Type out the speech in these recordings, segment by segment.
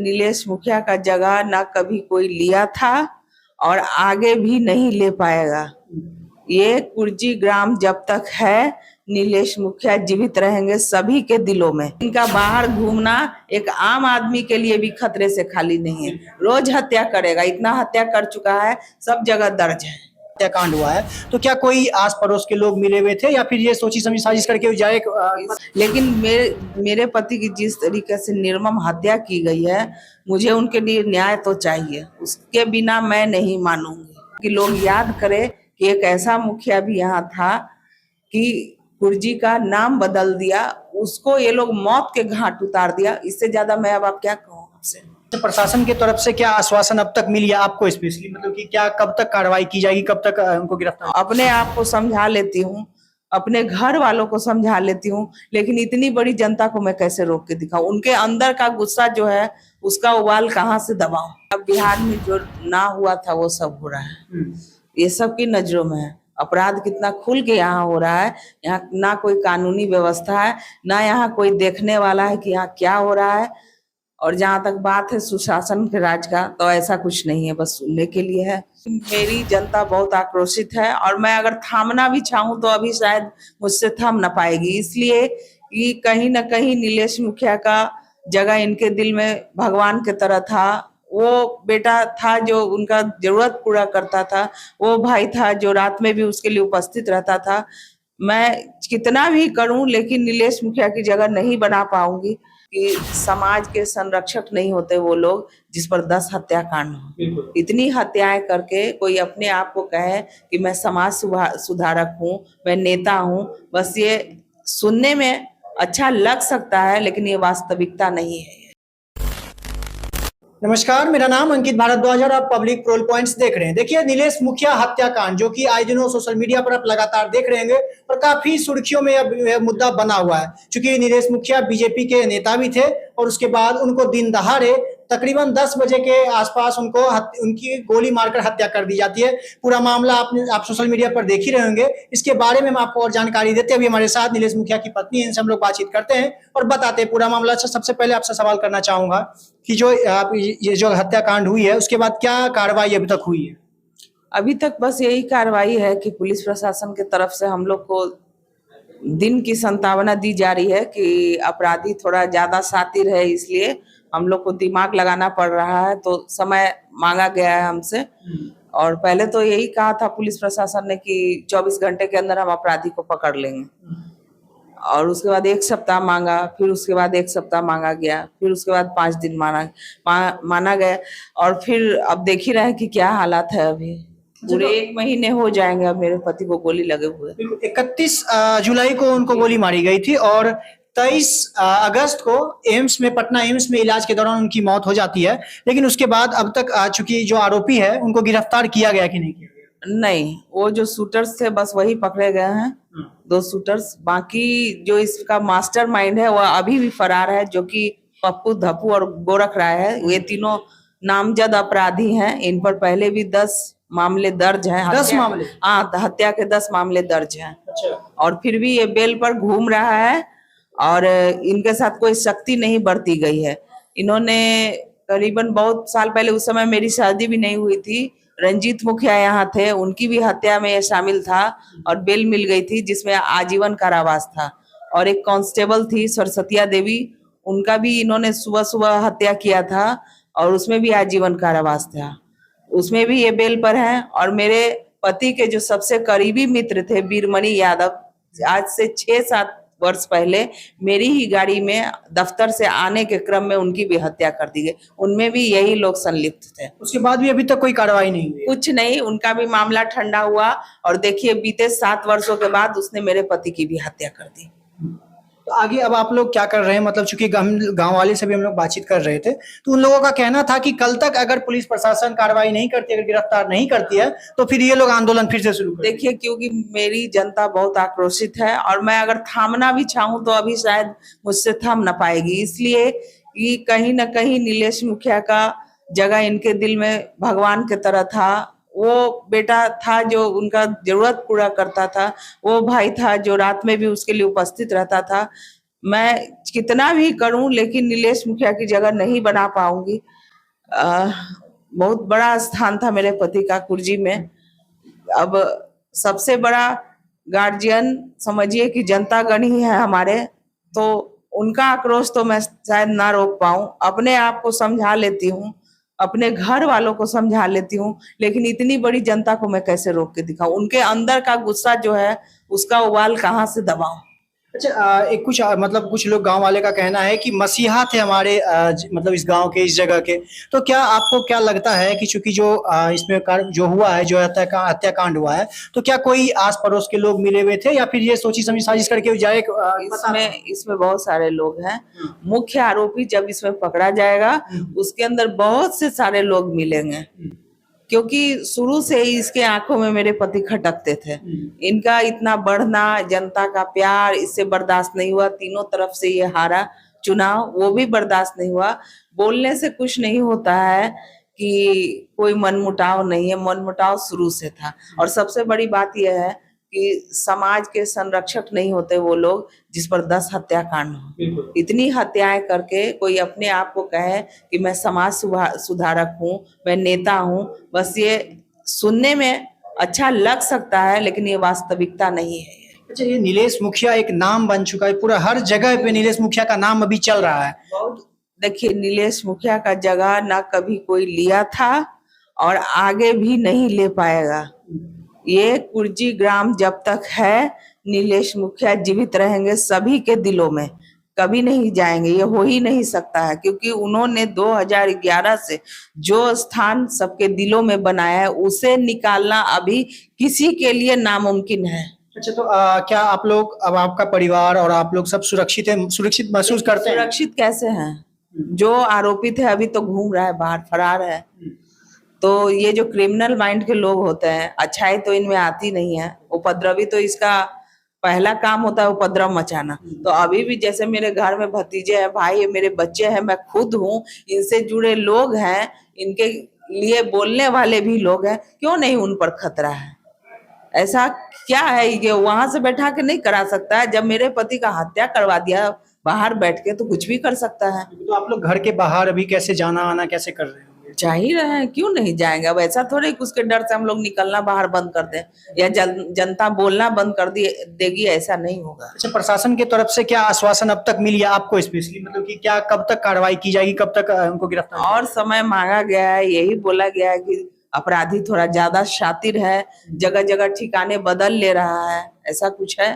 नीलेश मुखिया का जगह ना कभी कोई लिया था और आगे भी नहीं ले पाएगा। ये कुर्जी ग्राम जब तक है, नीलेश मुखिया जीवित रहेंगे सभी के दिलों में। इनका बाहर घूमना एक आम आदमी के लिए भी खतरे से खाली नहीं है। रोज हत्या करेगा, इतना हत्या कर चुका है, सब जगह दर्ज है। हत्याकांड हुआ है तो क्या कोई आस पड़ोस के लोग मिले हुए थे या फिर ये सोची समझी साजिश करके जाए? लेकिन मेरे पति की जिस तरीके से निर्मम हत्या की गई है, मुझे उनके लिए न्याय तो चाहिए। उसके बिना मैं नहीं मानूंगी कि लोग याद करें कि एक ऐसा मुखिया भी यहाँ था कि कुर्जी का नाम बदल दिया, उसको ये लोग मौत के घाट उतार दिया। इससे ज्यादा मैं अब क्या कहूँ आपसे। प्रशासन की तरफ से क्या आश्वासन अब तक मिली है आपको स्पेशली, मतलब कि क्या कब तक कार्रवाई की जाएगी, कब तक उनको गिरफ्तार? अपने आप को समझा लेती हूँ, अपने घर वालों को समझा लेती हूँ, लेकिन इतनी बड़ी जनता को मैं कैसे रोक के दिखाऊं? उनके अंदर का गुस्सा जो है उसका उबाल कहाँ से दबाऊं? अब बिहार में जो ना हुआ था वो सब हो रहा है, ये सब की नजरों में है। अपराध कितना खुल के यहाँ हो रहा है। यहाँ ना कोई कानूनी व्यवस्था है, ना यहाँ कोई देखने वाला है कि यहाँ क्या हो रहा है। और जहाँ तक बात है सुशासन के राज का, तो ऐसा कुछ नहीं है, बस सुनने के लिए है। मेरी जनता बहुत आक्रोशित है और मैं अगर थामना भी चाहूँ तो अभी शायद मुझसे थम ना पाएगी। इसलिए कि कहीं ना कहीं नीलेश मुखिया का जगह इनके दिल में भगवान की तरह था। वो बेटा था जो उनका जरूरत पूरा करता था, वो भाई था जो रात में भी उसके लिए उपस्थित रहता था। मैं कितना भी करूं लेकिन नीलेश मुखिया की जगह नहीं बना पाऊंगी। कि समाज के संरक्षक नहीं होते वो लोग जिस पर 10 हत्याकांड हो। इतनी हत्याएं करके कोई अपने आप को कहे कि मैं समाज सुधारक हूँ, मैं नेता हूँ, बस ये सुनने में अच्छा लग सकता है लेकिन ये वास्तविकता नहीं है। नमस्कार, मेरा नाम अंकित भारद्वाज और आप पब्लिक प्रोल पॉइंट्स देख रहे हैं। देखिए, नीलेश मुखिया हत्याकांड जो कि आए दिनों सोशल मीडिया पर आप लगातार देख रहे होंगे और काफी सुर्खियों में यह मुद्दा बना हुआ है, क्योंकि नीलेश मुखिया बीजेपी के नेता भी थे और उसके बाद उनको दिन दहाड़े तकरीबन 10 बजे के आसपास उनकी गोली मारकर हत्या कर दी जाती है। पूरा मामला आप सोशल मीडिया पर देख ही रहे होंगे। इसके बारे में हम आपको और जानकारी देते हैं। अभी हमारे साथ नीलेश मुखिया की पत्नी है, इनसे हम लोग बातचीत करते हैं और बताते हैं पूरा मामला। अच्छा, सबसे पहले आपसे सवाल करना चाहूंगा कि ये जो हत्याकांड हुई है उसके बाद क्या कार्रवाई अभी तक हुई है? अभी तक बस यही कार्रवाई है कि पुलिस प्रशासन की तरफ से हम लोग को दिन की संभावना दी जा रही है कि अपराधी थोड़ा ज्यादा शातिर है, इसलिए हम लोग को दिमाग लगाना पड़ रहा है, तो समय मांगा गया है हमसे। और पहले तो यही कहा था पुलिस प्रशासन ने कि 24 घंटे के अंदर हम अपराधी को पकड़ लेंगे, और उसके बाद 1 सप्ताह मांगा, फिर उसके बाद 1 सप्ताह मांगा गया, फिर उसके बाद 5 दिन माना गया, और फिर अब देख ही रहे हैं कि क्या हालात है। अभी पूरे 1 महीने हो जाएंगे अब मेरे पति को गोली लगे हुए। 31 जुलाई को उनको गोली मारी गई थी और 23 अगस्त को पटना एम्स में इलाज के दौरान उनकी मौत हो जाती है। लेकिन उसके बाद अब तक चूंकि जो आरोपी है उनको गिरफ्तार किया गया कि नहीं किया गया? नहीं, वो जो शूटर्स थे बस वही पकड़े गए हैं, 2 शूटर्स। बाकी जो इसका मास्टरमाइंड है वह अभी भी फरार है, जो कि पप्पू, धप्पू और गोरख राय है। ये तीनों नामजद अपराधी हैं। इन पर पहले भी 10 मामले दर्ज हैं। 10 मामले? हाँ, हत्या के 10 मामले दर्ज हैं। अच्छा। और फिर भी ये बेल पर घूम रहा है और इनके साथ कोई सख्ती नहीं बरती गई है। इन्होंने करीबन बहुत साल पहले, उस समय मेरी शादी भी नहीं हुई थी, रंजीत मुखिया यहाँ थे, उनकी भी हत्या में शामिल था और बेल मिल गई थी जिसमें आजीवन कारावास था। और एक कांस्टेबल थी सरस्वतिया देवी, उनका भी इन्होंने सुबह सुबह हत्या किया था और उसमें भी आजीवन कारावास था, उसमें भी ये बेल पर हैं। और मेरे पति के जो सबसे करीबी मित्र थे वीरमणि यादव, आज से 6-7 वर्ष पहले मेरी ही गाड़ी में दफ्तर से आने के क्रम में उनकी भी हत्या कर दी गई। उनमें भी यही लोग संलिप्त थे। उसके बाद भी अभी तक कोई कार्रवाई नहीं हुई? कुछ नहीं, उनका भी मामला ठंडा हुआ और देखिए बीते 7 वर्षों के बाद उसने मेरे पति की भी हत्या कर दी। तो आगे अब आप लोग क्या कर रहे हैं? मतलब चूंकि गांव वाले से भी हम लोग बातचीत कर रहे थे तो उन लोगों का कहना था कि कल तक अगर पुलिस प्रशासन कार्रवाई नहीं करती, अगर गिरफ्तार नहीं करती है तो फिर ये लोग आंदोलन फिर से शुरू करेंगे। देखिए, क्योंकि मेरी जनता बहुत आक्रोशित है और मैं अगर थामना भी चाहूँ तो अभी शायद मुझसे थम ना पाएगी। इसलिए कि कहीं ना कहीं नीलेश मुखिया का जगह इनके दिल में भगवान की तरह था। वो बेटा था जो उनका जरूरत पूरा करता था, वो भाई था जो रात में भी उसके लिए उपस्थित रहता था। मैं कितना भी करूं लेकिन नीलेश मुखिया की जगह नहीं बना पाऊंगी। बहुत बड़ा स्थान था मेरे पति का कुर्जी में। अब सबसे बड़ा गार्जियन समझिए कि जनतागण ही है हमारे, तो उनका आक्रोश तो मैं शायद ना रोक पाऊं। अपने आप को समझा लेती हूँ, अपने घर वालों को समझा लेती हूँ, लेकिन इतनी बड़ी जनता को मैं कैसे रोक के दिखाऊं? उनके अंदर का गुस्सा जो है उसका उबाल कहाँ से दबाऊं? अच्छा, एक कुछ मतलब कुछ लोग गांव वाले का कहना है कि मसीहा थे हमारे मतलब इस गांव के, इस जगह के। तो क्या आपको क्या लगता है कि चूंकि जो इसमें जो हुआ है, जो हत्याकांड हुआ है, तो क्या कोई आस पड़ोस के लोग मिले हुए थे या फिर ये सोची समझी साजिश करके जाए? इसमें बहुत सारे लोग हैं। मुख्य आरोपी जब इसमें पकड़ा जाएगा उसके अंदर बहुत से सारे लोग मिलेंगे, क्योंकि शुरू से ही इसके आंखों में मेरे पति खटकते थे। इनका इतना बढ़ना, जनता का प्यार, इससे बर्दाश्त नहीं हुआ। तीनों तरफ से ये हारा चुनाव, वो भी बर्दाश्त नहीं हुआ। बोलने से कुछ नहीं होता है कि कोई मनमुटाव नहीं है, मनमुटाव शुरू से था। और सबसे बड़ी बात यह है कि समाज के संरक्षक नहीं होते वो लोग जिस पर 10 हत्याकांड हो। इतनी हत्याएं करके कोई अपने आप को कहे कि मैं समाज सुधारक हूँ, मैं नेता हूँ, बस ये सुनने में अच्छा लग सकता है लेकिन ये वास्तविकता नहीं है। अच्छा, ये नीलेश मुखिया एक नाम बन चुका है, पूरा हर जगह पे नीलेश मुखिया का नाम अभी चल रहा है। देखिए, नीलेश मुखिया का जगह ना कभी कोई लिया था और आगे भी नहीं ले पाएगा। ये कुर्जी ग्राम जब तक है, नीलेश मुखिया जीवित रहेंगे सभी के दिलों में, कभी नहीं जाएंगे। ये हो ही नहीं सकता है, क्योंकि उन्होंने 2011 से जो स्थान सबके दिलों में बनाया है उसे निकालना अभी किसी के लिए नामुमकिन है। अच्छा, तो क्या आप लोग, अब आपका परिवार और आप लोग सब सुरक्षित है, सुरक्षित महसूस करते हैं? सुरक्षित कैसे हैं? जो आरोपित है अभी तो घूम रहा है बाहर, फरार है। तो ये जो क्रिमिनल माइंड के लोग होते हैं, अच्छाई तो इनमें आती नहीं है। उपद्रवी तो इसका पहला काम होता है उपद्रव मचाना। तो अभी भी जैसे मेरे घर में भतीजे हैं, भाई है, मेरे बच्चे हैं, मैं खुद हूँ, इनसे जुड़े लोग हैं, इनके लिए बोलने वाले भी लोग हैं, क्यों नहीं उन पर खतरा है? ऐसा क्या है ये वहां से बैठा के नहीं करा सकता है? जब मेरे पति का हत्या करवा दिया बाहर बैठ के, तो कुछ भी कर सकता है। तो आप लोग घर के बाहर अभी कैसे जाना आना कैसे कर रहे हैं? जा ही रहे हैं, क्यों नहीं जाएंगे? अब ऐसा थोड़े कि उसके डर से हम लोग निकलना बाहर बंद कर दें या जनता बोलना बंद कर देगी, ऐसा नहीं होगा। अच्छा, प्रशासन की तरफ से क्या आश्वासन अब तक मिल गया आपको स्पेशली, मतलब कि क्या कब तक कार्रवाई की जाएगी, कब तक उनको गिरफ्तार? और समय मांगा गया है, यही बोला गया है कि अपराधी थोड़ा ज्यादा शातिर है, जगह जगह ठिकाने बदल ले रहा है, ऐसा कुछ है।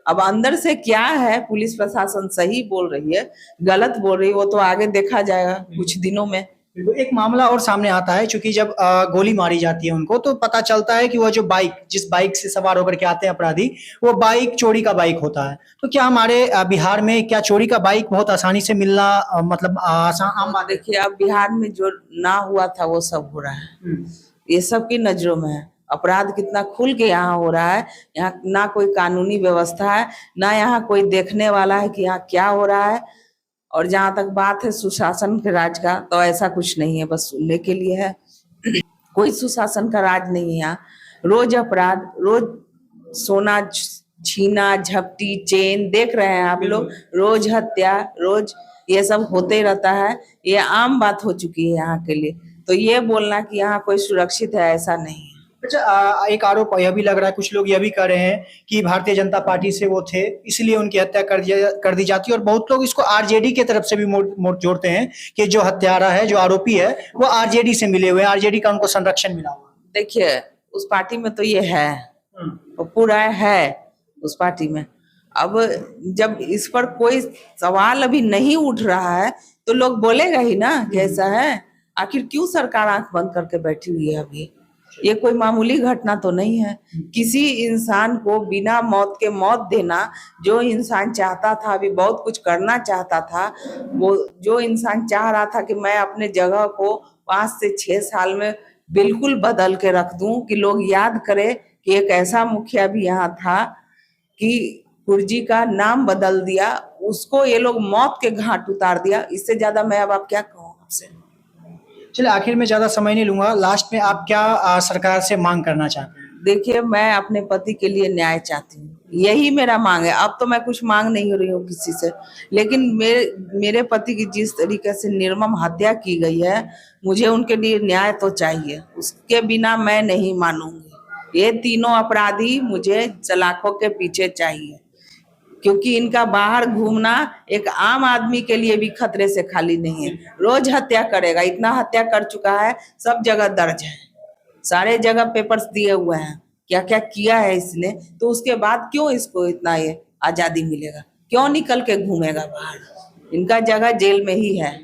अब अंदर से क्या है, पुलिस प्रशासन सही बोल रही है गलत बोल रही है, वो तो आगे देखा जाएगा कुछ दिनों में। एक मामला और सामने आता है, क्योंकि जब गोली मारी जाती है उनको, तो पता चलता है कि वो जो बाइक, जिस बाइक से सवार होकर के आते हैं अपराधी, वो बाइक चोरी का बाइक होता है। तो क्या हमारे बिहार में क्या चोरी का बाइक बहुत आसानी से मिलना मतलब आसान आम बात? देखिए, अब बिहार में जो ना हुआ था वो सब हो रहा है, ये सब की नजरों में है। अपराध कितना खुल के यहाँ हो रहा है, यहाँ ना कोई कानूनी व्यवस्था है, ना यहाँ कोई देखने वाला है कि यहाँ क्या हो रहा है। और जहां तक बात है सुशासन के राज का, तो ऐसा कुछ नहीं है, बस सुनने के लिए है। कोई सुशासन का राज नहीं है यहाँ। रोज अपराध, रोज सोना छीना, झपटी, चेन, देख रहे हैं आप लोग, रोज हत्या, रोज ये सब होते रहता है। ये आम बात हो चुकी है यहाँ के लिए। तो ये बोलना कि यहाँ कोई सुरक्षित है, ऐसा नहीं है। अच्छा, एक आरोप यह भी लग रहा है, कुछ लोग यह भी कह रहे हैं कि भारतीय जनता पार्टी से वो थे इसलिए उनकी हत्या कर दी जाती है, और बहुत लोग इसको आरजेडी के तरफ से भी मोड़ जोड़ते हैं कि जो हत्यारा है, जो आरोपी है, वो आरजेडी से मिले हुए हैं, आरजेडी का उनको संरक्षण मिला हुआ है। देखिए, उस पार्टी में तो ये है, वो पूरा है उस पार्टी में। अब जब इस पर कोई सवाल अभी नहीं उठ रहा है तो लोग बोलेगा ही ना कि ऐसा है। आखिर क्यों सरकार आंख बंद करके बैठी हुई है? अभी ये कोई मामूली घटना तो नहीं है। किसी इंसान को बिना मौत के मौत देना, जो इंसान चाहता था, अभी बहुत कुछ करना चाहता था, वो जो इंसान चाह रहा था कि मैं अपने जगह को 5 से 6 साल में बिल्कुल बदल के रख दूं, कि लोग याद करें कि एक ऐसा मुखिया भी यहाँ था कि कुर्जी का नाम बदल दिया, उसको ये लोग मौत के घाट उतार दिया। इससे ज्यादा मैं अब क्या कहूँ आपसे? चलिए, आखिर में ज्यादा समय नहीं लूंगा, लास्ट में आप क्या सरकार से मांग करना चाहते हैं? देखिए, मैं अपने पति के लिए न्याय चाहती हूँ। यही मेरा मांग है। अब तो मैं कुछ मांग नहीं रही हूँ किसी से, लेकिन मेरे पति की जिस तरीके से निर्मम हत्या की गई है, मुझे उनके लिए न्याय तो चाहिए। उसके बिना मैं नहीं मानूंगी। ये तीनों अपराधी मुझे सलाखों के पीछे चाहिए, क्योंकि इनका बाहर घूमना एक आम आदमी के लिए भी खतरे से खाली नहीं है। रोज हत्या करेगा, इतना हत्या कर चुका है, सब जगह दर्ज है, सारे जगह पेपर्स दिए हुए हैं क्या क्या किया है इसने। तो उसके बाद क्यों इसको इतना ये आजादी मिलेगा, क्यों निकल के घूमेगा बाहर? इनका जगह जेल में ही है।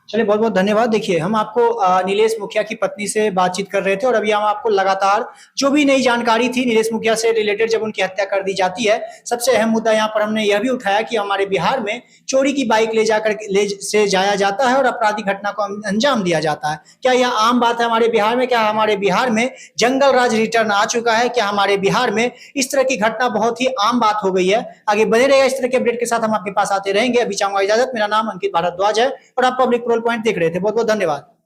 चलिए, बहुत बहुत धन्यवाद। देखिए, हम आपको नीलेश मुखिया की पत्नी से बातचीत कर रहे थे और अभी हम आपको लगातार जो भी नई जानकारी थी नीलेश मुखिया से रिलेटेड जब उनकी हत्या कर दी जाती है, सबसे अहम मुद्दा यहाँ पर हमने यह भी उठाया कि हमारे बिहार में चोरी की बाइक ले से जाया जाता है और आपराधिक घटना को अंजाम दिया जाता है। क्या यह आम बात है हमारे बिहार में? क्या हमारे बिहार में जंगल राज रिटर्न आ चुका है? क्या हमारे बिहार में इस तरह की घटना बहुत ही आम बात हो गई है? आगे बने रहेगा इस तरह के अपडेट के साथ, हम आपके पास आते रहेंगे। अभी चाहूंगा इजाजत। मेरा नाम अंकित भारद्वाज है और आप पब्लिक प्रोल पॉइंट देख रहे थे। बहुत बहुत धन्यवाद।